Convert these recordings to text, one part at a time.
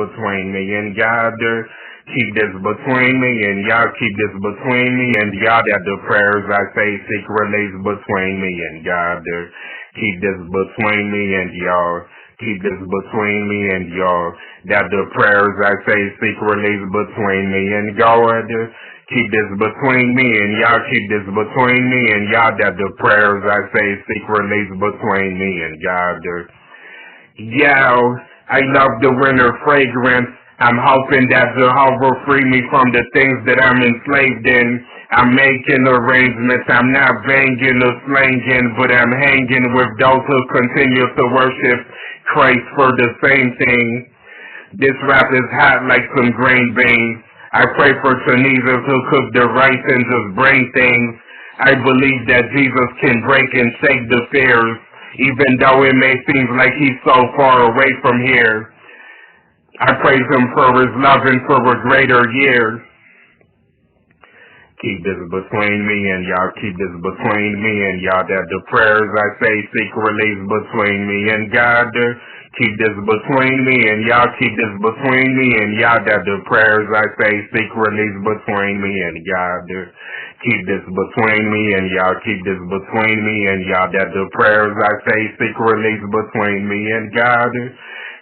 between me and God. Keep this between me and y'all. Keep this between me and y'all. That the prayers I say secretly is between me and God. Keep this between me and y'all. Keep this between me and y'all. That the prayers I say secretly is between me and God. Keep this between me and y'all. Keep this between me and y'all. That the prayers I say secretly is between me and God. Yo, I love the winter fragrance. I'm hoping that Jehovah free me from the things that I'm enslaved in. I'm making arrangements. I'm not banging or slanging, but I'm hanging with those who continue to worship Christ for the same thing. This rap is hot like some green beans. I pray for Tunisians who cook the rice and just bring things. I believe that Jesus can break and shake the fears, even though it may seem like he's so far away from here. I praise him for his love and for a greater years. Keep this between me and y'all. Keep this between me and y'all. That the prayers I say secretly is between me and God. Keep this between me and y'all. Keep this between me and y'all. That the prayers I say secretly is between me and God. Keep this between me and y'all. Keep this between me and y'all. That the prayers I say secretly is between me and God.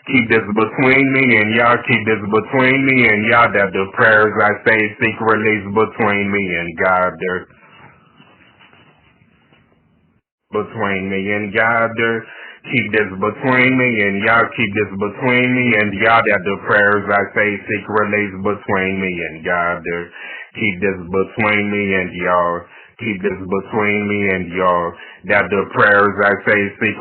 Keep this between me and y'all. Keep this between me and y'all. That the prayers I say secretly is between me and God. Between me and God. Keep this between me and y'all. Keep this between me and y'all. That the prayers I say secretly is between me and God. Keep this between me and y'all. Keep this between me and y'all. That the prayers I say secretly